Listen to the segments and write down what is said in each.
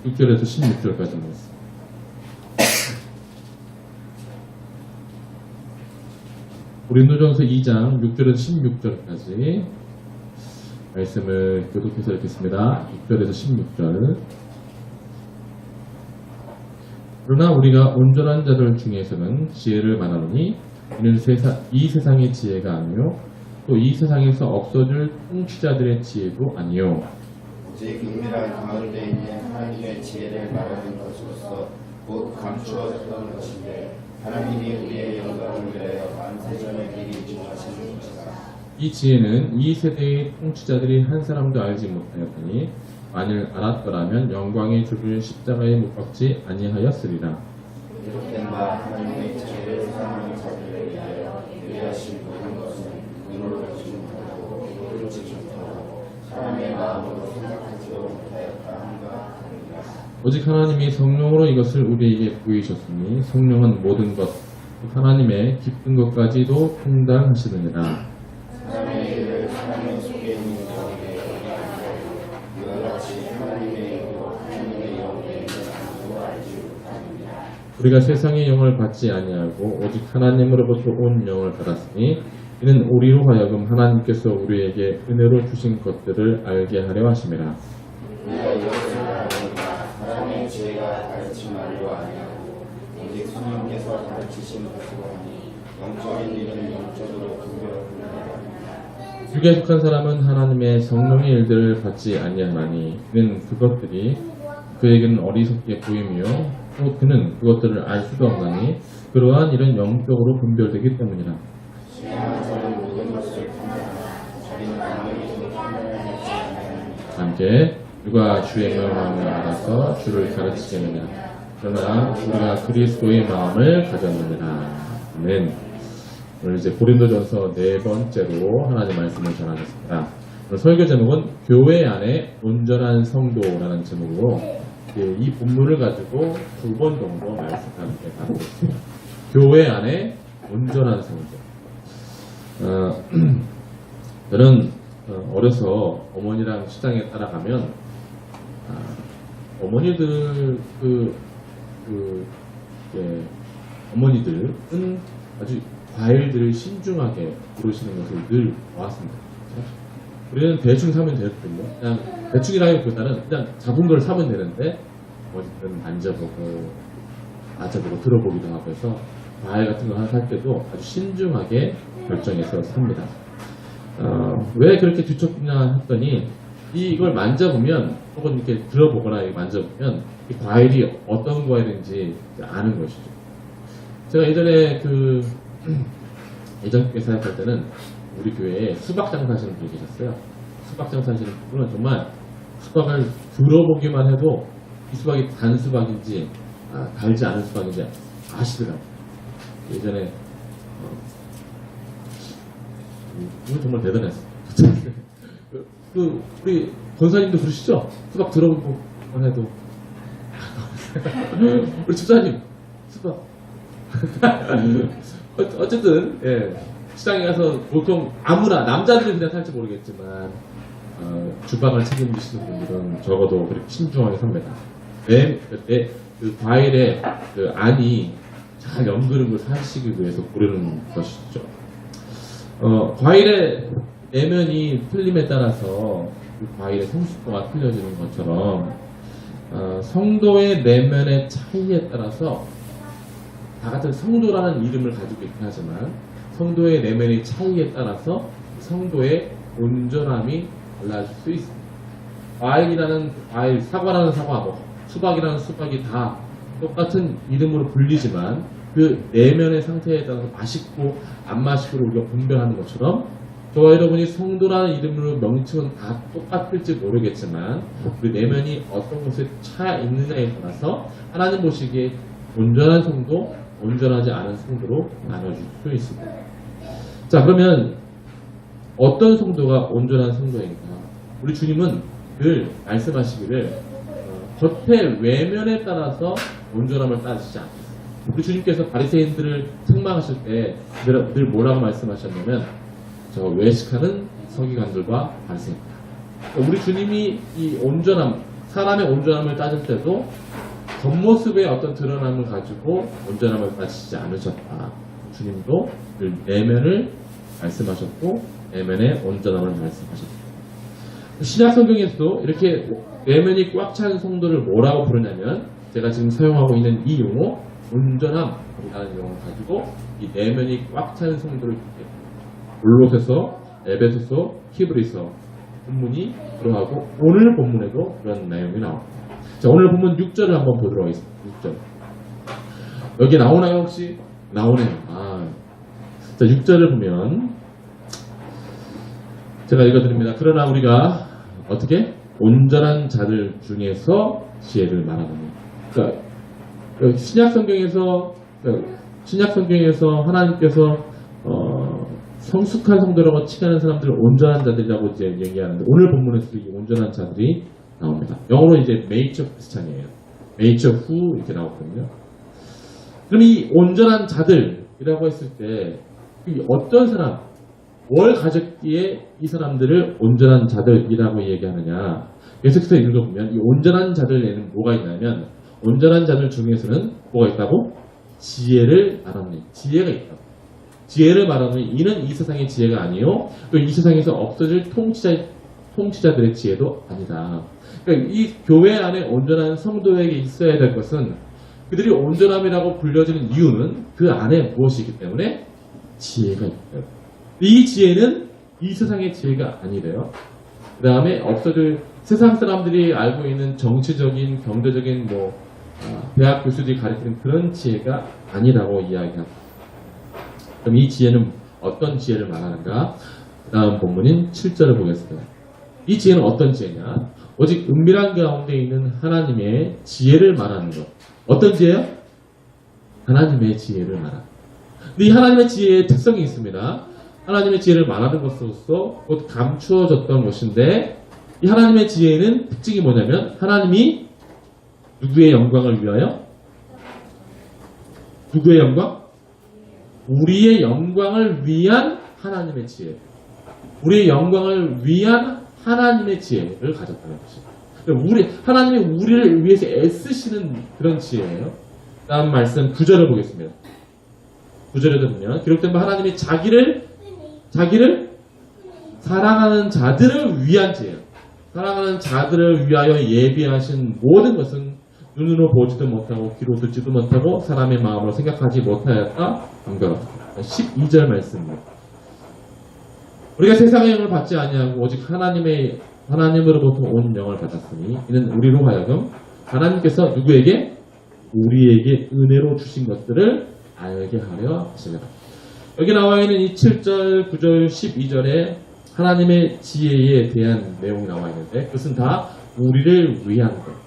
6절에서 16절까지 말씀. 고린도전서 2장 6절에서 16절까지 말씀을 교독해서 읽겠습니다. 6절에서 16절. 그러나 우리가 온전한 자들 중에서는 지혜를 말하노니 이는 이 세상의 지혜가 아니요 또 이 세상에서 없어질 통치자들의 지혜도 아니요 오직 은밀한 가운데 있는 하나님의 지혜를 말하는 것으로서 곧 감추어졌던 것인데 하나님이 우리의 영광을 위하여 만세전에 미리 주하시는 것이다. 이 지혜는 이 세대의 통치자들이 한 사람도 알지 못하였더니 만일 알았더라면 영광의 주를 십자가에 못 박지 아니하였으리라. 이렇게 하나님의 지혜를 사랑하는 자들을 위하여 예리하신 모든 것은 눈으로 보지 못하고 입으로 보지 못하고 사람의 마음으로 생각하지도 못하였다 한가 하느니라. 오직 하나님이 성령으로 이것을 우리에게 보이셨으니 성령은 모든 것 하나님의 깊은 것까지도 통달하시느니라. 사람의 일을 사람의 속에 있는 영에게 여기고 이와 같이 하나님의 영으로 하나님의 영에 있는 아무도 알지 못하느니라. 우리가 세상의 영을 받지 아니하고 오직 하나님으로부터 온 영을 받았으니 이는 우리로 하여금 하나님께서 우리에게 은혜로 주신 것들을 알게 하려 하심이라. 우리가 이것을 알아보니까 사람의 지혜가 가르침말로 아니하고 오직 성령께서 가르치신 것으로 하니 영적인 일은 영적으로 분별하느니라. 육에 속한 사람은 하나님의 성령의 일들을 받지 아니하나니 이는 그것들이 그에게는 어리석게 보이며 또 그는 그것들을 알 수도 없나니 그러한 일은 영적으로 분별되기 때문이라. 신앙한 자는 모든 것을 판단하나 자기는 아무리 판단하지 아니하느니라. 함께 누가 주의 마음을 알아서 주를 가르치겠느냐. 그러나 우리가 그리스도의 마음을 가졌느니라. 아멘. 오늘 이제 고린도전서 네 번째로 하나님 말씀을 전하겠습니다. 오늘 설교 제목은 교회 안에 온전한 성도라는 제목으로 이 본문을 가지고 두 번 정도 말씀을 나누겠습니다. 교회 안에 온전한 성도. 저는 어려서 어머니랑 시장에 따라가면 어머니들 어머니들은 아주 과일들을 신중하게 고르시는 것을 늘 보았습니다. 우리는 대충 사면 되거든요. 그냥 대충이라기보다는 그냥 작은 걸 사면 되는데 어머니들은 만져보고 맞아보고 들어보기도 하고 해서 과일 같은 거 하나 살 때도 아주 신중하게 결정해서 삽니다. 왜 그렇게 뒤척이냐 했더니 이걸 만져보면 혹은 이렇게 들어보거나 만져보면 이 과일이 어떤 과일인지 아는 것이죠. 제가 예전에 예전 교회 사역할 때는 우리 교회에 수박 장사하시는 분이 계셨어요. 수박 장사하시는 분은 정말 수박을 들어보기만 해도 이 수박이 단 수박인지 달지 않은 수박인지 아시더라고요. 예전에 그건 정말 대단했어요. 우리 권사님도 그러시죠? 수박 들어보기만 해도 우리 집사님 수박 어쨌든 시장에 가서 보통 아무나 남자들이 그냥 살지 모르겠지만 주방을 책임지시는 분들은 적어도 그렇게 신중하게 삽니다. 그 과일의 그 안이 잘 연그는 걸 사시기 위해서 고르는 것이죠. 과일의 내면이 틀림에 따라서 그 과일의 성숙도가 틀려지는 것처럼 성도의 내면의 차이에 따라서 다 같은 성도라는 이름을 가지고 있긴 하지만 성도의 내면의 차이에 따라서 성도의 온전함이 달라질 수 있습니다. 과일이라는 과일, 사과라는 사과, 수박이라는 수박이 다 똑같은 이름으로 불리지만 그 내면의 상태에 따라서 맛있고 안 맛있고를 우리가 분별하는 것처럼 저와 여러분이 성도라는 이름으로 명칭은 다 똑같을지 모르겠지만 우리 내면이 어떤 곳에 차 있느냐에 따라서 하나님 보시기에 온전한 성도, 온전하지 않은 성도로 나눠줄 수 있습니다. 자, 그러면 어떤 성도가 온전한 성도인가? 우리 주님은 늘 말씀하시기를 겉의 외면에 따라서 온전함을 따지지 않습니다. 우리 주님께서 바리새인들을 책망하실 때 늘 뭐라고 말씀하셨냐면 저 외식하는 서기관들과 바리새인들. 우리 주님이 이 온전함, 사람의 온전함을 따질 때도 겉모습의 어떤 드러남을 가지고 온전함을 따지지 않으셨다. 주님도 그 내면을 말씀하셨고 내면의 온전함을 말씀하셨다. 신약 성경에서도 이렇게 내면이 꽉 찬 성도를 뭐라고 부르냐면 제가 지금 사용하고 있는 이 용어 온전함이라는 용어를 가지고 이 내면이 꽉 찬 성도를 골로새서, 에베소서, 히브리서 본문이 들어가고 오늘 본문에도 그런 내용이 나옵니다. 자, 오늘 본문 6절을 한번 보도록 하겠습니다. 6절. 여기 나오나요 혹시? 나오네요. 자, 6절을 보면 제가 읽어드립니다. 그러나 우리가 어떻게? 온전한 자들 중에서 지혜를 말하느니. 그러니까 신약 성경에서 하나님께서 성숙한 성도라고 칭하는 사람들을 온전한 자들이라고 이제 얘기하는데 오늘 본문에서도 이 온전한 자들이 나옵니다. 영어로 이제 mature Christian이에요. mature who 이렇게 나오거든요. 그럼 이 온전한 자들이라고 했을 때 어떤 사람, 뭘 가졌기에 이 사람들을 온전한 자들이라고 얘기하느냐. 계속해서 읽어보면 이 온전한 자들에는 뭐가 있냐면 온전한 자들 중에서는 뭐가 있다고? 지혜를 말하는 지혜가 있다. 지혜를 말하는 이는 이 세상의 지혜가 아니요 또 이 세상에서 없어질 통치자들의 지혜도 아니다. 그러니까 이 교회 안에 온전한 성도에게 있어야 될 것은 그들이 온전함이라고 불려지는 이유는 그 안에 무엇이 있기 때문에 지혜가 있다. 이 지혜는 이 세상의 지혜가 아니래요. 그 다음에 없어질 세상 사람들이 알고 있는 정치적인, 경제적인 대학 교수들이 가르치는 그런 지혜가 아니라고 이야기합니다. 그럼 이 지혜는 어떤 지혜를 말하는가? 그 다음 본문인 7절을 보겠습니다. 이 지혜는 어떤 지혜냐? 오직 은밀한 가운데 있는 하나님의 지혜를 말하는 것. 어떤 지혜요? 하나님의 지혜를 말하는 것. 근데 이 하나님의 지혜의 특성이 있습니다. 하나님의 지혜를 말하는 것으로서 곧 감추어졌던 것인데 이 하나님의 지혜는 특징이 뭐냐면 하나님이 누구의 영광을 위하여? 누구의 영광? 우리의 영광을 위한 하나님의 지혜. 우리의 영광을 위한 하나님의 지혜를 가졌다는 것입니다. 하나님이 우리를 위해서 애쓰시는 그런 지혜예요. 다음 말씀 9절을 보겠습니다. 9절에도 보면 기록된 바 하나님이 자기를 사랑하는 자들을 위한 지혜예요. 사랑하는 자들을 위하여 예비하신 모든 것은 눈으로 보지도 못하고 귀로 듣지도 못하고 사람의 마음으로 생각하지 못하였다. 감격하다. 12절 말씀입니다. 우리가 세상의 영을 받지 아니하고 오직 하나님으로부터 온 영을 받았으니 이는 우리로 하여금 하나님께서 누구에게? 우리에게 은혜로 주신 것들을 알게 하려 하시니라. 여기 나와 있는 이 7절, 9절, 12절에 하나님의 지혜에 대한 내용이 나와 있는데 그것은 다 우리를 위한 것.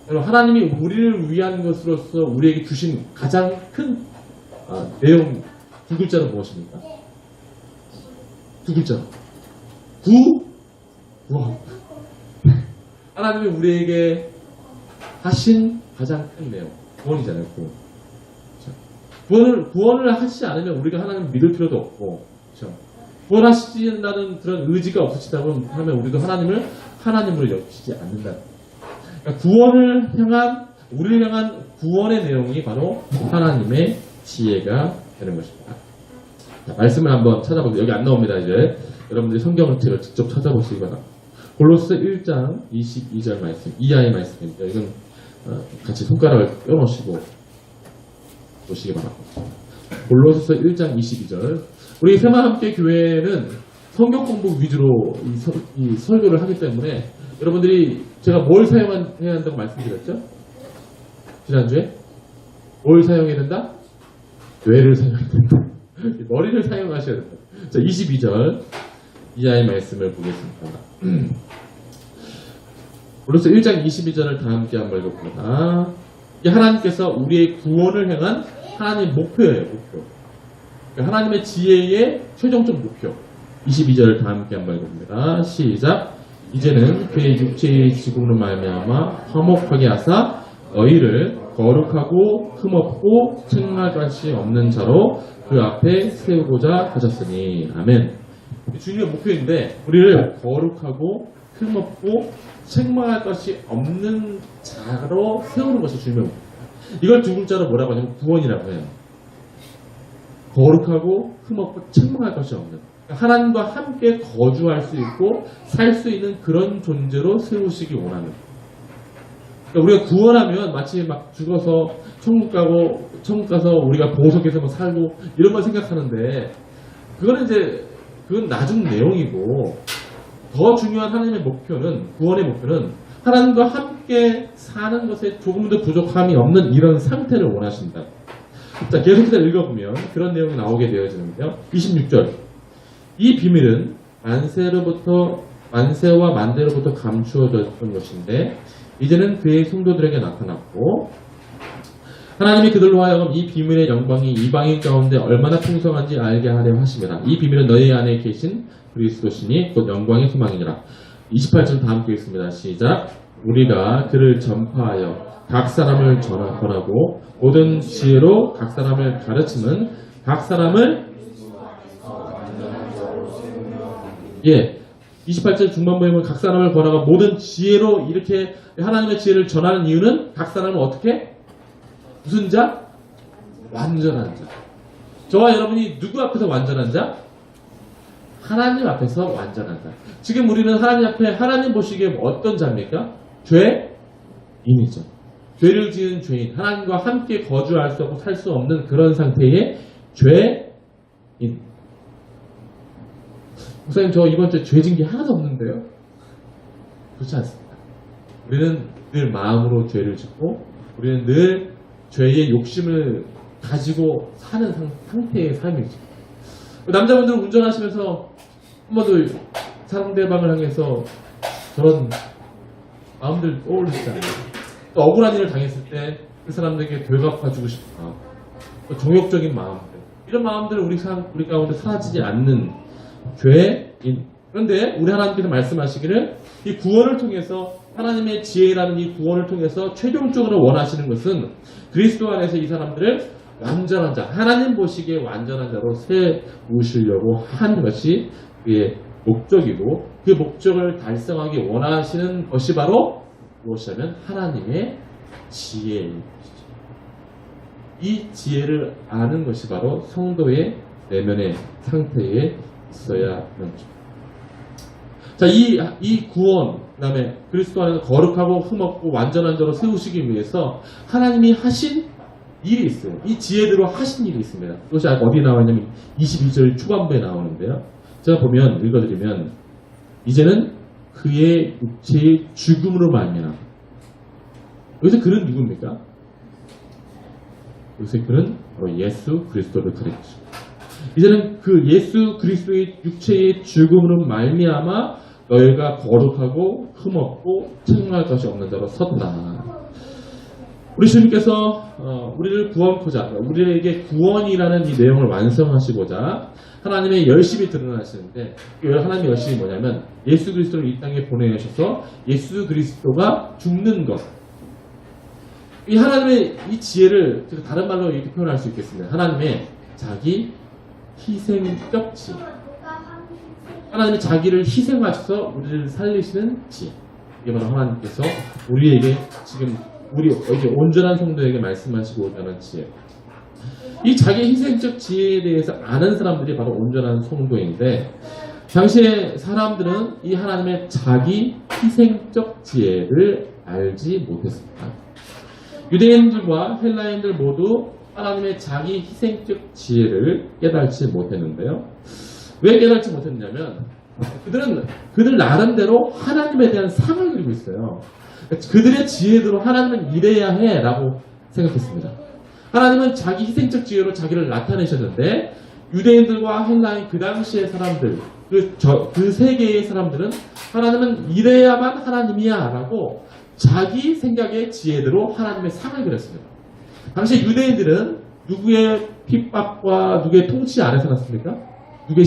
여러분, 하나님이 우리를 위한 것으로서 우리에게 주신 가장 큰 내용 두 글자는 무엇입니까? 두 글자. 구원. 하나님이 우리에게 하신 가장 큰 내용. 구원이잖아요, 구원. 구원을 하시지 않으면 우리가 하나님을 믿을 필요도 없고, 그렇죠? 구원하시다는 그런 의지가 없으시다면 하면 우리도 하나님으로 여기지 않는다. 그러니까 우리를 향한 구원의 내용이 바로 하나님의 지혜가 되는 것입니다. 자, 말씀을 한번 찾아보세요. 여기 안 나옵니다, 이제. 여러분들이 성경을 직접 찾아보시기 바랍니다. 골로새 1장 22절 말씀, 이하의 말씀입니다. 이건 같이 손가락을 껴놓으시고 보시기 바랍니다. 골로새 1장 22절. 우리 새마함께 교회는 성경 공부 위주로 이 설교를 하기 때문에 여러분들이 제가 뭘 사용해야 한다고 말씀드렸죠? 지난주에? 뭘 사용해야 된다? 뇌를 사용해야 된다. 머리를 사용하셔야 된다. 자, 22절 이하의 말씀을 보겠습니다. 골로새 1장 22절을 다 함께 한번 읽어봅니다. 이게 하나님께서 우리의 구원을 향한 하나님의 목표예요, 목표. 그러니까 하나님의 지혜의 최종적 목표. 22절을 다 함께 한번 읽어봅니다. 시작. 이제는 그의 육체의 지국으로 말미암아 화목하게 하사 너희를 거룩하고 흠없고 책망할 것이 없는 자로 그 앞에 세우고자 하셨으니. 아멘. 주님의 목표인데 우리를 거룩하고 흠없고 책망할 것이 없는 자로 세우는 것이 주님의 목표입니다. 이걸 두 글자로 뭐라고 하냐면 구원이라고 해요. 거룩하고 흠없고 책망할 것이 없는, 하나님과 함께 거주할 수 있고 살 수 있는 그런 존재로 세우시기 원하는. 그러니까 우리가 구원하면 마치 막 죽어서 천국 가서 우리가 보석에서 뭐 살고 이런 걸 생각하는데, 그건 나중 내용이고, 더 중요한 하나님의 목표는, 구원의 목표는 하나님과 함께 사는 것에 조금 더 부족함이 없는 이런 상태를 원하신다. 자, 계속해서 읽어보면 그런 내용이 나오게 되어지는데요. 26절. 이 비밀은 만세와 만대로부터 감추어졌던 것인데 이제는 그의 성도들에게 나타났고, 하나님이 그들로 하여금 이 비밀의 영광이 이방인 가운데 얼마나 풍성한지 알게 하려 하심이라. 이 비밀은 너희 안에 계신 그리스도시니 곧 영광의 소망이니라. 28절 다 함께 읽습니다. 시작. 우리가 그를 전파하여 각 사람을 권하고 모든 지혜로 각 사람을 가르치는 각 사람을 28절 중반부에 보면 각 사람을 권하고 모든 지혜로 이렇게 하나님의 지혜를 전하는 이유는 각 사람은 어떻게? 무슨 자? 완전한 자. 저와 여러분이 누구 앞에서 완전한 자? 하나님 앞에서 완전한 자. 지금 우리는 하나님 앞에 하나님 보시기에 어떤 자입니까? 죄인이죠. 죄를 지은 죄인, 하나님과 함께 거주할 수 없고 살 수 없는 그런 상태의 죄인. 목사님, 저 이번 주에 죄 진 게 하나도 없는데요? 그렇지 않습니다. 우리는 늘 마음으로 죄를 짓고 우리는 늘 죄의 욕심을 가지고 사는 상태의 삶이죠. 남자분들은 운전하시면서 한 번도 상대방을 향해서 저런 마음들 떠올리지 않아요. 또 억울한 일을 당했을 때 그 사람들에게 되갚아주고 싶다. 또 정욕적인 마음들, 이런 마음들을 우리 가운데 사라지지 않는 죄인. 그런데 우리 하나님께서 말씀하시기를 이 구원을 통해서, 하나님의 지혜라는 이 구원을 통해서 최종적으로 원하시는 것은 그리스도 안에서 이 사람들을 완전한 자, 하나님 보시기에 완전한 자로 세우시려고 한 것이 그의 목적이고, 그 목적을 달성하기 원하시는 것이 바로 무엇이냐면 하나님의 지혜인 것이죠. 이 지혜를 아는 것이 바로 성도의 내면의 상태에 있어야 하는 것입니다. 자, 이 구원, 그 다음에 그리스도 안에서 거룩하고 흠없고 완전한 자로 세우시기 위해서 하나님이 하신 일이 있어요. 이 지혜대로 하신 일이 있습니다. 이것이 어디 나와있냐면 22절 초반부에 나오는데요. 제가 보면, 읽어드리면, 이제는 그의 육체의 죽음으로 말미암아. 여기서 그는 누굽니까? 여기서 그는 바로 예수 그리스도를 가리키죠. 이제는 그 예수 그리스도의 육체의 죽음으로 말미암아 너희가 거룩하고 흠없고 책망할 것이 없는 자로 섰다. 우리 주님께서 우리를 구원코자, 우리에게 구원이라는 이 내용을 완성하시고자 하나님의 열심히 드러나시는데, 하나님의 열심이 뭐냐면 예수 그리스도를 이 땅에 보내셔서 예수 그리스도가 죽는 것. 이 하나님의 이 지혜를 다른 말로 이렇게 표현할 수 있겠습니다. 하나님의 자기 희생적 지혜. 하나님이 자기를 희생하셔서 우리를 살리시는 지혜. 이게 바로 하나님께서 우리에게 지금 이제 온전한 성도에게 말씀하시고자 하는 지혜. 이 자기 희생적 지혜에 대해서 아는 사람들이 바로 온전한 성도인데, 당시에 사람들은 이 하나님의 자기 희생적 지혜를 알지 못했습니다. 유대인들과 헬라인들 모두 하나님의 자기 희생적 지혜를 깨달지 못했는데요. 왜 깨달지 못했냐면 그들 나름대로 하나님에 대한 상을 들고 있어요. 그들의 지혜대로 하나님은 이래야 해 라고 생각했습니다. 하나님은 자기 희생적 지혜로 자기를 나타내셨는데, 유대인들과 헬라인 그 당시의 사람들, 그 세계의 사람들은 하나님은 이래야만 하나님이야 라고 자기 생각의 지혜대로 하나님의 상을 그렸습니다. 당시 유대인들은 누구의 핍박과 누구의 통치 아래 살았습니까? 누구의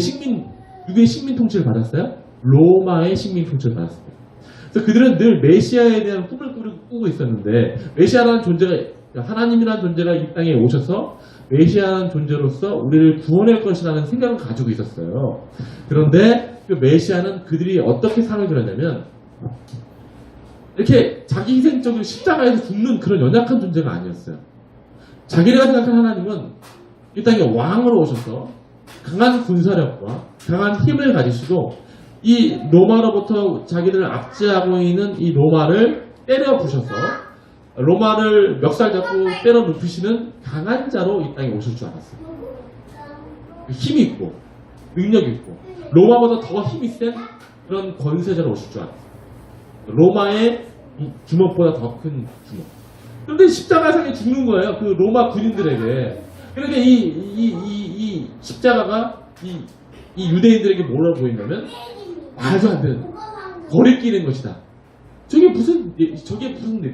식민 통치를 받았어요? 로마의 식민 통치를 받았습니다. 그래서 그들은 늘 메시아에 대한 꿈을 꾸고 있었는데, 메시아라는 존재가, 하나님이라는 존재가 이 땅에 오셔서 메시아라는 존재로서 우리를 구원할 것이라는 생각을 가지고 있었어요. 그런데 그 메시아는 그들이 어떻게 상을 그렸냐면 이렇게 자기 희생적으로 십자가에서 죽는 그런 연약한 존재가 아니었어요. 자기네가 생각한 하나님은 이 땅에 왕으로 오셔서 강한 군사력과 강한 힘을 가지시고 이 로마로부터 자기들을 압제하고 있는 이 로마를 때려 부셔서 로마를 멱살 잡고 때려 눕히시는 강한 자로 이 땅에 오실 줄 알았어요. 힘이 있고 능력이 있고 로마보다 더 힘이 센 그런 권세자로 오실 줄 알았어요. 로마의 주먹보다 더 큰 주먹. 그런데 십자가상에 죽는 거예요. 그 로마 군인들에게. 그러니까 이 십자가가 이 유대인들에게 뭐라 보이냐면 말도 안 되는 거리끼는 것이다. 저게 무슨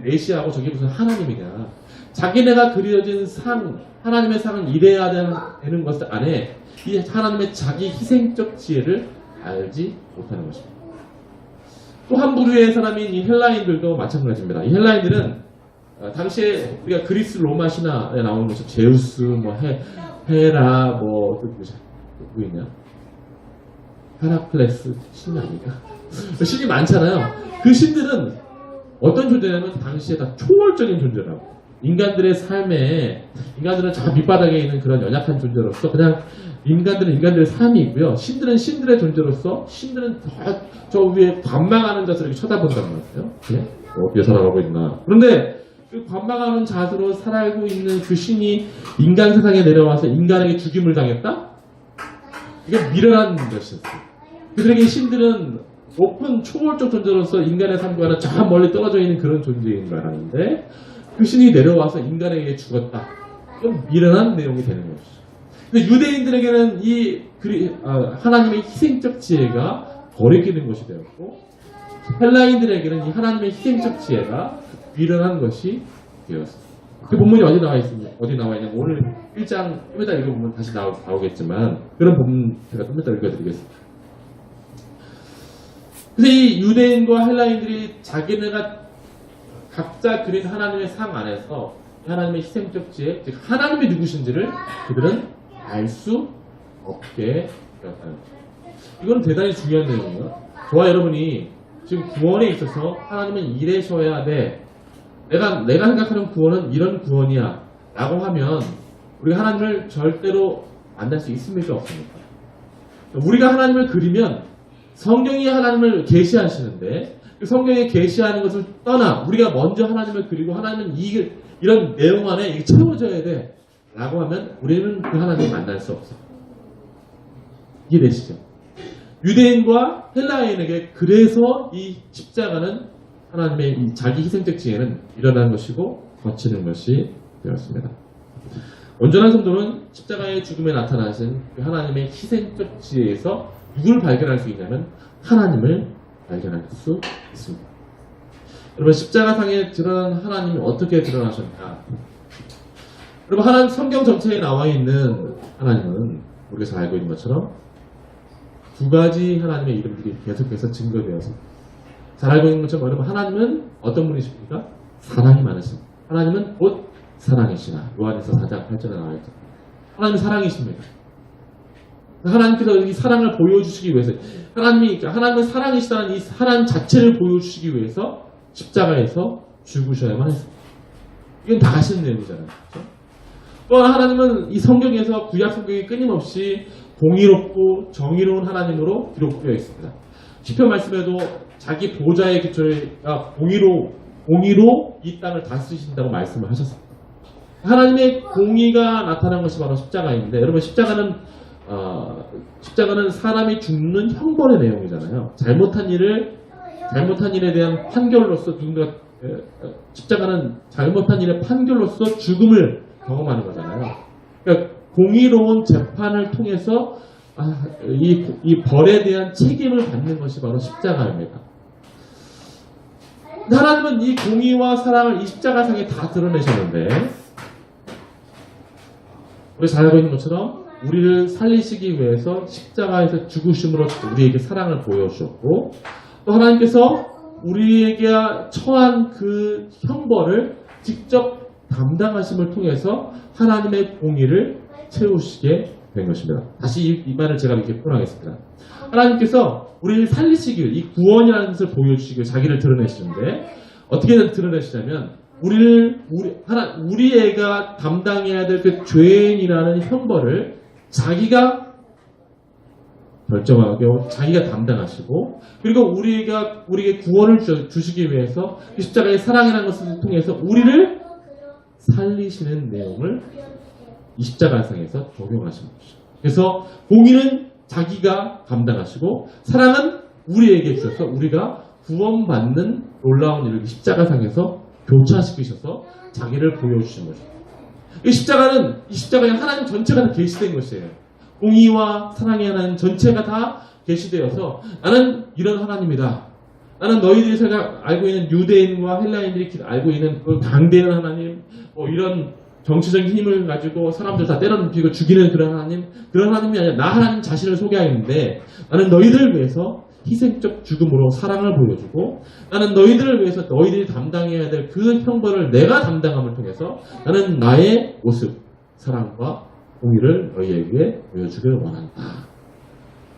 메시아고 저게 무슨 하나님이냐. 자기네가 그려진 상, 하나님의 상은 이래야 되는 것 안에 이 하나님의 자기 희생적 지혜를 알지 못하는 것입니다. 또 한 부류의 사람인 이 헬라인들도 마찬가지입니다. 이 헬라인들은 당시에 우리가 그리스 로마 신화에 나오는 것처럼 제우스, 뭐 헤라, 뭐 누구있냐? 헤라클레스 신 아닌가? 신이 많잖아요. 그 신들은 어떤 존재냐면 당시에 다 초월적인 존재라고. 인간들의 삶에 인간들은 저 밑바닥에 있는 그런 연약한 존재로서 그냥 인간들은 인간들의 삶이 있고요. 신들은 신들의 존재로서 신들은 저 위에 관망하는 자세로 이렇게 쳐다본단 말이에요. 네? 어디에 살아가고 있나. 그런데 그 관망하는 자세로 살아가고 있는 그 신이 인간 세상에 내려와서 인간에게 죽임을 당했다? 이게 미련한 것이었어요. 그들에게 신들은 높은 초월적 존재로서 인간의 삶과는 저 멀리 떨어져 있는 그런 존재인 줄 알았는데 그 신이 내려와서 인간에게 죽었다. 좀 미련한 내용이 되는 것이죠. 근데 유대인들에게는 하나님의 희생적 지혜가 버리기는 것이 되었고 헬라인들에게는 이 하나님의 희생적 지혜가 미련한 것이 되었습니다. 그 본문이 어디 나와 있습니까? 어디 나와 있냐면 오늘 1장 좀 이따 읽어보면 다시 나오겠지만 그런 본문 제가 좀 이따 읽어드리겠습니다. 그래서 이 유대인과 헬라인들이 자기네가 각자 그린 하나님의 상 안에서 하나님의 희생적 지혜, 즉 하나님이 누구신지를 그들은 알 수 없게 되었다는 거죠. 이건 대단히 중요한 내용이에요. 저와 여러분이 지금 구원에 있어서 하나님은 이래셔야 돼. 내가 생각하는 구원은 이런 구원이야 라고 하면 우리가 하나님을 절대로 만날 수 있습니까? 없습니까? 우리가 하나님을 그리면 성경이 하나님을 계시하시는데 그 성경에 계시하는 것을 떠나 우리가 먼저 하나님을 그리고 하나님은 이런 내용 안에 이게 채워져야 돼 라고 하면 우리는 그 하나님을 만날 수 없어. 이해되시죠? 유대인과 헬라인에게 그래서 이 십자가는 하나님의 이 자기 희생적 지혜는 일어난 것이고 거치는 것이 되었습니다. 온전한 성도는 십자가의 죽음에 나타나신 그 하나님의 희생적 지혜에서 누구를 발견할 수 있냐면 하나님을 발견할 수 있습니다. 여러분 십자가상에 드러난 하나님이 어떻게 드러나셨나? 여러분 하나님 성경 전체에 나와 있는 하나님은 우리가 잘 알고 있는 것처럼 두 가지 하나님의 이름들이 계속해서 증거되어서 잘 알고 있는 것처럼 여러분 하나님은 어떤 분이십니까? 사랑이 많으십니다. 하나님은 곧 사랑이시나 요한에서 4장 8절에 나와 있죠. 하나님은 사랑이십니다. 하나님께서 이 사랑을 보여주시기 위해서 하나님은 사랑이시다는 이 사랑 자체를 보여주시기 위해서 십자가에서 죽으셔야만 했습니다. 이건 다 아시는 내용이잖아요. 그렇죠? 또 하나님은 이 성경에서 구약 성경이 끊임없이 공의롭고 정의로운 하나님으로 기록되어 있습니다. 시편 말씀에도 자기 보좌의 기초가 공의로 이 땅을 다스리신다고 말씀을 하셨습니다. 하나님의 공의가 나타난 것이 바로 십자가인데 여러분 십자가는 사람이 죽는 형벌의 내용이잖아요. 잘못한 일에 대한 판결로서 십자가는 잘못한 일의 판결로서 죽음을 경험하는 거잖아요. 그러니까 공의로운 재판을 통해서 이 벌에 대한 책임을 받는 것이 바로 십자가입니다. 하나님은 이 공의와 사랑을 이 십자가상에 다 드러내셨는데 우리 잘 알고 있는 것처럼 우리를 살리시기 위해서 십자가에서 죽으심으로 우리에게 사랑을 보여주셨고 또 하나님께서 우리에게 처한 그 형벌을 직접 담당하심을 통해서 하나님의 공의를 채우시게 된 것입니다. 다시 이 말을 제가 이렇게 표현하겠습니다. 하나님께서 우리를 살리시길, 이 구원이라는 것을 보여주시길 자기를 드러내시는데 어떻게 드러내시냐면 우리 애가 담당해야 될 그 죄인이라는 형벌을 자기가 결정하고 자기가 담당하시고 그리고 우리에게 구원을 주시기 위해서 그 십자가의 사랑이라는 것을 통해서 우리를 살리시는 내용을 이 십자가상에서 적용하신 것이죠. 그래서 공의는 자기가 감당하시고 사랑은 우리에게 주셔서 우리가 구원받는 놀라운 일을 십자가상에서 교차시키셔서 자기를 보여주신 것이죠. 이 십자가에 하나님 전체가 다 계시된 것이에요. 공의와 사랑의 하나님 전체가 다 계시되어서 나는 이런 하나님이다. 나는 너희들이 알고 있는 유대인과 헬라인들이 알고 있는 그 강대한 하나님, 이런 정치적인 힘을 가지고 사람들 다 때려눕히고 죽이는 그런 하나님이 아니라 나 하나님 자신을 소개하는데 나는 너희들을 위해서 희생적 죽음으로 사랑을 보여주고 나는 너희들을 위해서 너희들이 담당해야 될 그 형벌을 내가 담당함을 통해서 나는 나의 모습, 사랑과 공의를 너희에게 보여주길 원한다.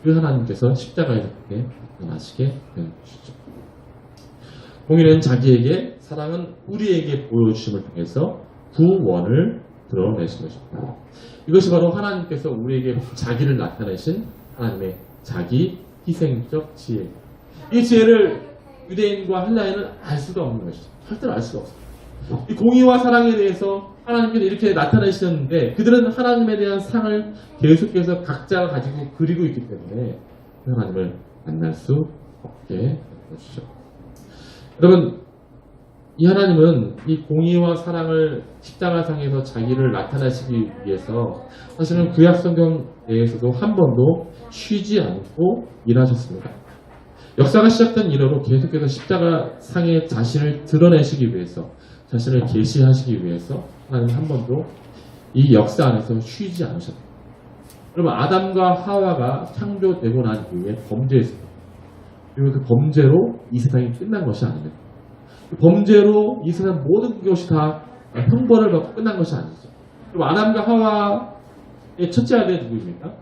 그 하나님께서 십자가에서 그렇게 나타나시게 된 것이죠. 공의는 자기에게, 사랑은 우리에게 보여주심을 통해서 구원을 드러내신 것입니다. 이것이 바로 하나님께서 우리에게 자기를 나타내신 하나님의 자기 희생적 지혜. 이 지혜를 유대인과 헬라인은 알 수가 없는 것이죠. 절대로 알 수가 없어요. 이 공의와 사랑에 대해서 하나님께서 이렇게 나타내셨는데 그들은 하나님에 대한 상을 계속해서 각자가 가지고 그리고 있기 때문에 하나님을 만날 수 없게 된 것이죠. 여러분, 이 하나님은 이 공의와 사랑을 십자가상에서 자기를 나타내시기 위해서 사실은 구약 성경 내에서도 한 번도 쉬지 않고 일하셨습니다. 역사가 시작된 이래로 계속해서 십자가상에 자신을 드러내시기 위해서, 자신을 계시하시기 위해서 하나님 한 번도 이 역사 안에서 쉬지 않으셨다. 여러분, 아담과 하와가 창조되고 난 이후에 범죄했습니다. 그리고 그 범죄로 이 세상이 끝난 것이 아닙니다. 그 범죄로 이 세상 모든 것이 다 형벌을 받고 끝난 것이 아니죠. 그리고 아담과 하와의 첫째 아들이 누구입니까?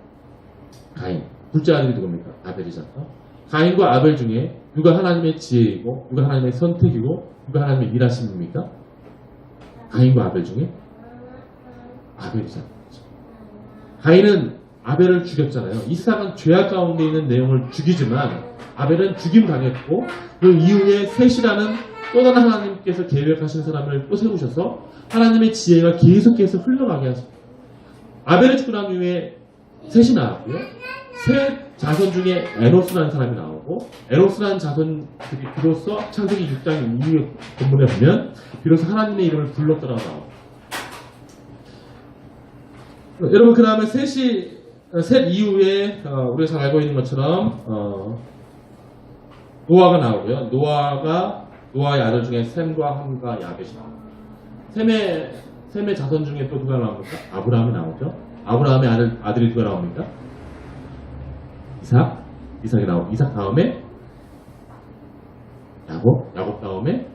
가인. 둘째 아들이 누굽니까? 아벨이잖아요. 가인과 아벨 중에 누가 하나님의 지혜이고 누가 하나님의 선택이고 누가 하나님의 일하심입니까? 가인과 아벨 중에 아벨이잖아요. 가인은 아벨을 죽였잖아요. 이 세상은 죄악 가운데 있는 내용을 죽이지만 아벨은 죽임 당했고 그 이후에 셋이라는 또 다른 하나님께서 계획하신 사람을 또 세우셔서 하나님의 지혜가 계속해서 흘러가게 하십니다. 아벨을 죽고 난 이후에 셋이 나왔고요. 셋 자손 중에 에노스라는 사람이 나오고 에노스라는 자손들이 비로소 창세기 6장 이후의 본문에 보면 비로소 하나님의 이름을 불렀더라고 나옵니다. 여러분, 그 다음에 셋 이후에 우리가 잘 알고 있는 것처럼 노아가 나오고요. 노아의 아들 중에 셈과 함과 야벳이 나옵니다. 셈의 자손 중에 또 누가 나옵니까? 아브라함이 나오죠. 아브라함의 아들이 누가 나옵니까? 이삭이 나오고 이삭 다음에 야곱 다음에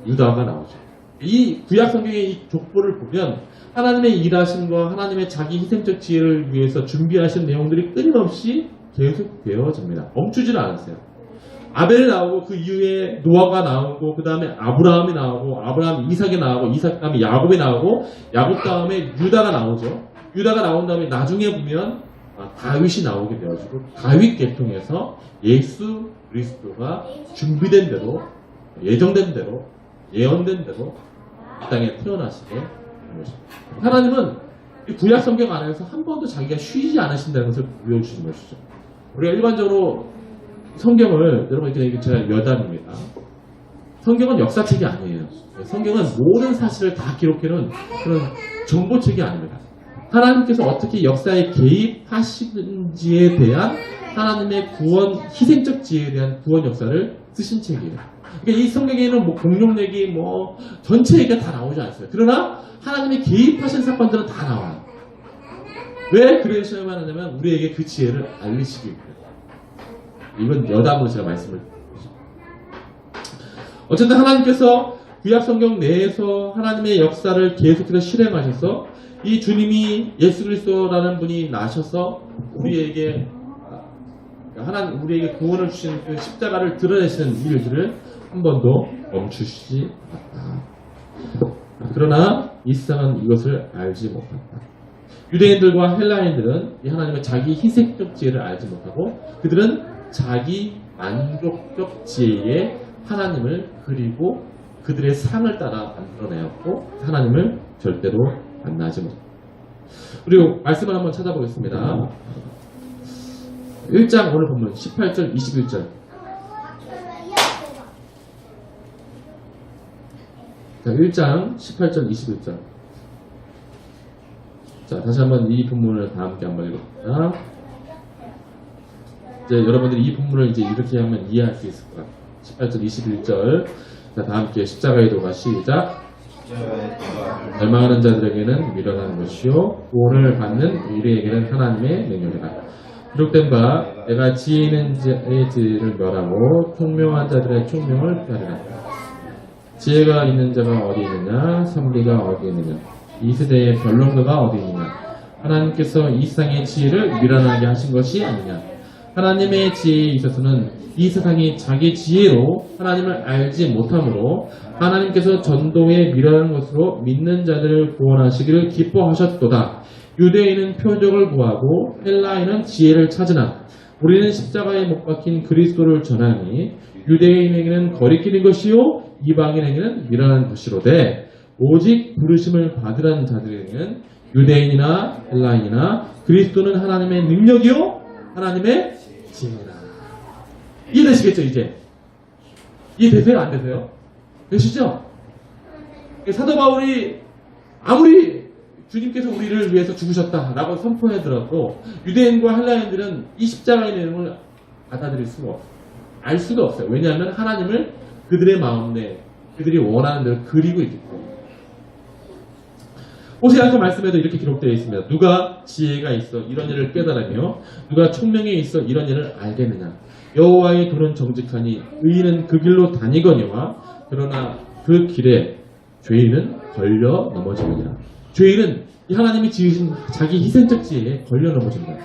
유다가 나오죠. 이 구약 성경의 이 족보를 보면 하나님의 일하심과 하나님의 자기 희생적 지혜를 위해서 준비하신 내용들이 끊임없이 계속되어집니다. 멈추지를 않았어요. 아벨이 나오고 그 이후에 노아가 나오고 그 다음에 아브라함이 나오고 아브라함 이삭이 나오고 이삭 다음에 야곱이 나오고 야곱 다음에 유다가 나오죠. 유다가 나온 다음에 나중에 보면 다윗이 나오게 되어지고 다윗 계통에서 예수 그리스도가 준비된 대로 예정된 대로 예언된 대로 이 땅에 태어나시게 된 것입니다. 하나님은 이 구약 성경 안에서 한 번도 자기가 쉬지 않으신다는 것을 보여주시는 것이죠. 우리가 일반적으로 성경을 여러분 이게 제가 여담입니다. 성경은 역사책이 아니에요. 성경은 모든 사실을 다 기록해놓은 그런 정보책이 아닙니다. 하나님께서 어떻게 역사에 개입하시는지에 대한 하나님의 구원, 희생적 지혜에 대한 구원 역사를 쓰신 책이에요. 그러니까 이 성경에는 뭐 공룡내기, 전체 얘기가 다 나오지 않았어요. 그러나 하나님이 개입하신 사건들은 다 나와요. 왜 그러셔야만 하냐면 우리에게 그 지혜를 알리시기 위해요. 이건 여담으로 제가 말씀을 드리죠. 어쨌든 하나님께서 구약 성경 내에서 하나님의 역사를 계속해서 실행하셔서 이 주님이 예수 그리스도라는 분이 나셔서 우리에게 우리에게 구원을 주신 그 십자가를 드러내시는 일들을 한 번도 멈추시지 않았다. 그러나 이 세상은 이것을 알지 못한다. 유대인들과 헬라인들은 이 하나님의 자기 희생적 지혜를 알지 못하고 그들은 자기 만족적 지혜에 하나님을 그리고 그들의 상을 따라 만들어내었고 하나님을 절대로 만나지 못합니다. 그리고 말씀을 한번 찾아보겠습니다. 1장 오늘 본문 18절 21절. 자, 1장 18절 21절. 자, 다시 한번 이 본문을 다 함께 한번 읽어봅니다. 이제 여러분들이 이 본문을 이제 이렇게 하면 이해할 수 있을 것 같아요. 18절 21절. 자, 다 함께 십자가의 도가 시작. 멸망하는 자들에게는 미련한 것이요 구원을 받는 우리에게는 하나님의 능력이다. 기록된 바 내가 지혜 있는 자의 지혜를 멸하고 총명한 자들의 총명을 피하리라. 지혜가 있는 자가 어디 있느냐 선비가 어디 있느냐 이 세대의 변론가가 어디 있느냐 하나님께서 이 세상의 지혜를 미련하게 하신 것이 아니냐. 하나님의 지혜에 있어서는 이 세상이 자기 지혜로 하나님을 알지 못하므로 하나님께서 전도에 미련한 것으로 믿는 자들을 구원하시기를 기뻐하셨도다. 유대인은 표적을 구하고 헬라인은 지혜를 찾으나 우리는 십자가에 못 박힌 그리스도를 전하니 유대인에게는 거리끼는 것이요 이방인에게는 미련한 것이로되 오직 부르심을 받으라는 자들에게는 유대인이나 헬라인이나 그리스도는 하나님의 능력이요 하나님의 지혜라. 이해되시겠죠 이제? 이해되세요? 안 되세요? 되시죠? 사도 바울이 아무리 주님께서 우리를 위해서 죽으셨다라고 선포하더라도 유대인과 헬라인들은 이 십자가의 내용을 받아들일 수가 없어요. 알 수가 없어요. 왜냐하면 하나님을 그들의 마음 내 그들이 원하는 대로 그리고 있기 때문에. 호세아서 말씀에도 이렇게 기록되어 있습니다. 누가 지혜가 있어 이런 일을 깨달으며 누가 총명이 있어 이런 일을 알겠느냐. 여호와의 도는 정직하니 의인은 그 길로 다니거니와 그러나 그 길에 죄인은 걸려 넘어지느니라. 죄인은 이 하나님이 지으신 자기 희생적 지혜에 걸려 넘어진 거예요.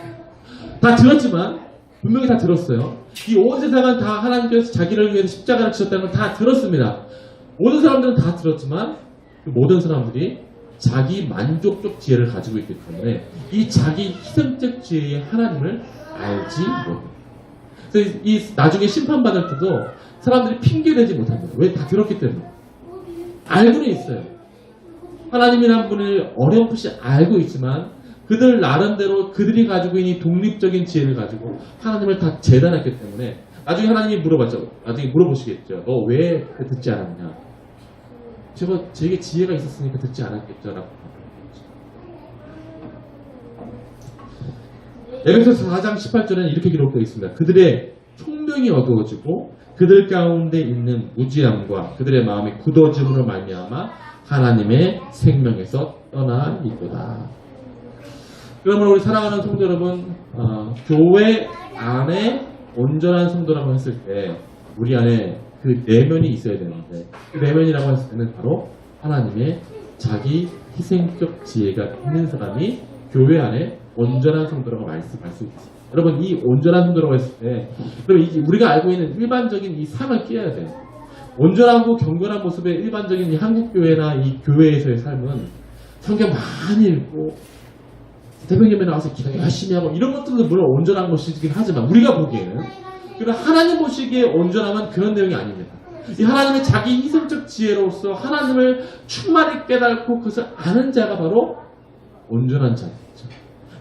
다 들었지만 분명히 다 들었어요. 이 온 세상은 다 하나님께서 자기를 위해서 십자가를 지셨다는 걸 다 들었습니다. 모든 사람들은 다 들었지만 그 모든 사람들이 자기 만족적 지혜를 가지고 있기 때문에 이 자기 희생적 지혜의 하나님을 알지 못해요. 그래서 이 나중에 심판받을 때도 사람들이 핑계대지 못합니다. 왜? 다 들었기 때문에. 알고는 있어요. 하나님이란 분을 어렴풋이 알고 있지만 그들 나름대로 그들이 가지고 있는 독립적인 지혜를 가지고 하나님을 다 재단했기 때문에 나중에 하나님이 물어봤죠. 나중에 물어보시겠죠. 너 왜 듣지 않았냐? 제게 지혜가 있었으니까 듣지 않았겠죠. 라고. 에베소서 4장 18절에는 이렇게 기록되어 있습니다. 그들의 총명이 어두워지고 그들 가운데 있는 무지함과 그들의 마음이 굳어짐으로 말미암아 하나님의 생명에서 떠나 있도다. 그러면 우리 사랑하는 성도 여러분, 교회 안에 온전한 성도라고 했을 때 우리 안에 그 내면이 있어야 되는데 그 내면이라고 했을 때는 바로 하나님의 자기 희생적 지혜가 있는 사람이 교회 안에 온전한 성도라고 말씀할 수 있습니다. 여러분 이 온전한 성도라고 했을 때 그럼 우리가 알고 있는 일반적인 이 상을 깨야 돼요. 온전하고 경건한 모습의 일반적인 이 한국교회나 이 교회에서의 삶은 성경 많이 읽고 대표님에 나와서 기도 열심히 하고 이런 것들도 물론 온전한 것이긴 하지만 우리가 보기에는 그러나 하나님 보시기에 온전함은 그런 내용이 아닙니다. 이 하나님의 자기 희생적 지혜로서 하나님을 충만히 깨닫고 그것을 아는 자가 바로 온전한 자죠.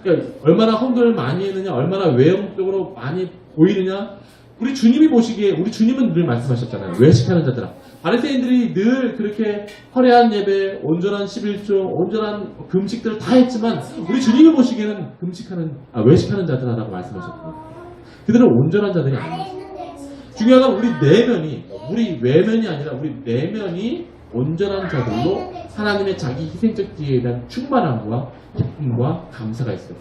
그러니까 얼마나 헌금을 많이 했느냐, 얼마나 외형적으로 많이 보이느냐. 우리 주님이 보시기에 우리 주님은 늘 말씀하셨잖아요. 외식하는 자들아. 바리새인들이 늘 그렇게 화려한 예배, 온전한 11조, 온전한 금식들을 다 했지만 우리 주님이 보시기에는 외식하는 자들아라고 말씀하셨거든요. 그들은 온전한 자들이 아니에요. 중요한 건 우리 내면이, 우리 외면이 아니라 우리 내면이 온전한 자들로 하나님의 자기 희생적 지혜에 대한 충만함과 기쁨과 감사가 있어요.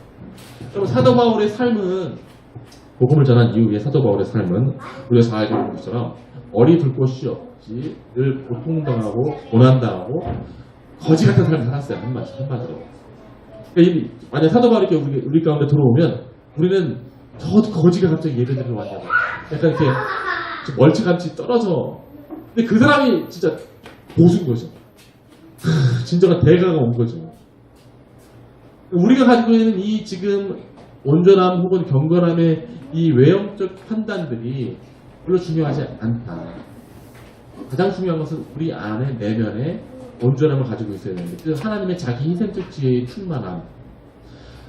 여러분 사도 바울의 삶은 복음을 전한 이후에 사도 바울의 삶은 우리가 잘 알고 있는 것처럼 어리 둘 곳이 없지 늘 고통당하고 고난당하고 거지 같은 삶을 살았어요. 한마디로. 그러니까 만약 사도 바울이 이렇게 우리 가운데 들어오면 우리는 저 거지가 갑자기 예배드리러 왔냐고. 약간 이렇게 좀 멀찌감치 떨어져. 근데 그 사람이 진짜 보수인 거죠. 진정한 대가가 온 거죠. 우리가 가지고 있는 이 지금 온전함 혹은 경건함의 이 외형적 판단들이 별로 중요하지 않다. 가장 중요한 것은 우리 안에 내면에 온전함을 가지고 있어야 되는데 그 하나님의 자기 희생적 지혜의 충만함.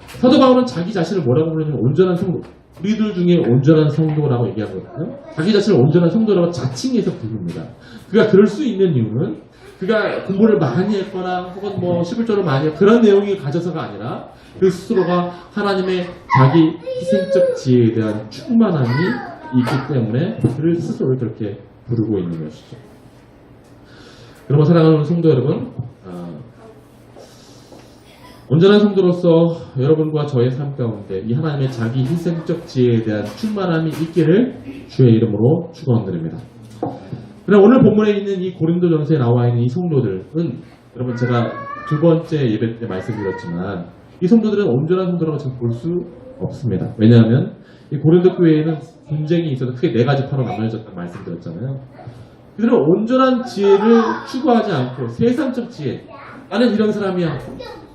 사도 바울은 자기 자신을 뭐라고 부르냐면 온전한 성도. 우리들 중에 온전한 성도라고 얘기하거든요. 자기 자신을 온전한 성도라고 자칭해서 부릅니다. 그가 그럴 수 있는 이유는 그가 공부를 많이 했거나 혹은 뭐 11조를 많이 했거나 그런 내용이 가져서가 아니라 그 스스로가 하나님의 자기 희생적 지혜에 대한 충만함이 있기 때문에 그를 스스로를 그렇게 부르고 있는 것이죠. 여러분 사랑하는 성도 여러분, 온전한 성도로서 여러분과 저의 삶 가운데 이 하나님의 자기 희생적 지혜에 대한 충만함이 있기를 주의 이름으로 축원드립니다. 그럼 오늘 본문에 있는 이 고린도전서에 나와 있는 이 성도들은 여러분 제가 두 번째 예배 때 말씀드렸지만 이 성도들은 온전한 성도라고 지금 볼 수 없습니다. 왜냐하면 이 고린도 교회에는 분쟁이 있어서 크게 네 가지 파로 나눠졌다는 말씀드렸잖아요. 그들은 온전한 지혜를 추구하지 않고 세상적 지혜, 나는 이런 사람이야,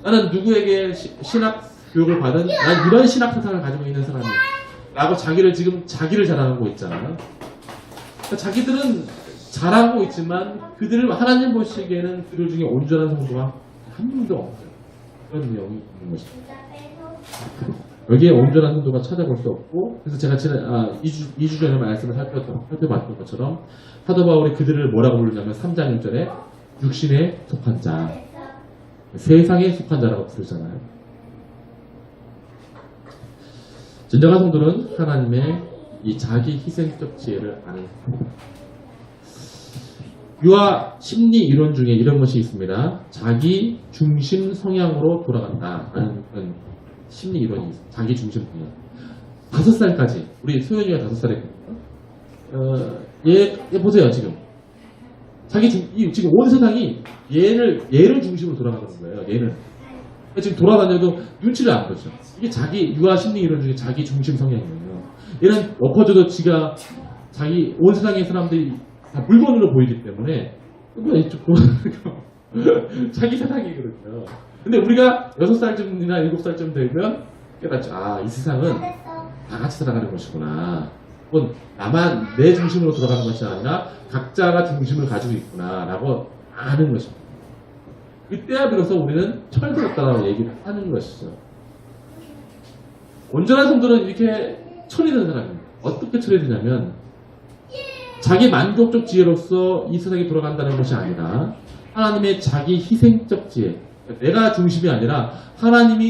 나는 누구에게 신학 교육을 받은 난 이런 신학 사상을 가지고 있는 사람이야 라고 자기를 자랑하고 있잖아요. 그러니까 자기들은 잘하고 있지만 그들을 하나님 보시기에는 그들 중에 온전한 성도가 한 명도 없어요. 그런 내용이 있는 것입니다. 여기에 온전한 성도가 찾아볼 수 없고, 그래서 제가 지난 2주 전에 말씀을 살펴봤던 것처럼 사도 바울이 그들을 뭐라고 부르냐면 3장 1절에 육신에 속한 자, 세상에 속한 자라고 부르잖아요. 진정한 성도는 하나님의 이 자기 희생적 지혜를 아는 겁니다. 유아 심리 이론 중에 이런 것이 있습니다. 자기 중심 성향으로 돌아간다라는 그런 심리 이론이 있습니다. 자기 중심 성향. 5살까지 우리 소연이가 5살이거든요. 얘 보세요 지금. 지금 온 세상이 얘를 중심으로 돌아가는 거예요. 얘는 지금 돌아다녀도 눈치를 안 보죠. 이게 자기 유아 심리 이론 중에 자기 중심 성향이에요. 얘는 엎어져도 지가 자기 온 세상의 사람들이 다 물건으로 보이기 때문에 이쪽 자기 세상이거든요. 근데 우리가 6살쯤이나 7살쯤 되면 깨닫죠. 아, 이 세상은 다 같이 살아가는 것이구나. 혹은 나만 내 중심으로 돌아가는 것이 아니라 각자가 중심을 가지고 있구나 라고 아는 것입니다. 그때야 비로소 우리는 철들었다라고 얘기를 하는 것이죠. 온전한 성도는 이렇게 처리되는 사람입니다. 어떻게 처리되냐면 자기 만족적 지혜로서 이 세상에 돌아간다는 것이 아니라 하나님의 자기 희생적 지혜, 내가 중심이 아니라 하나님이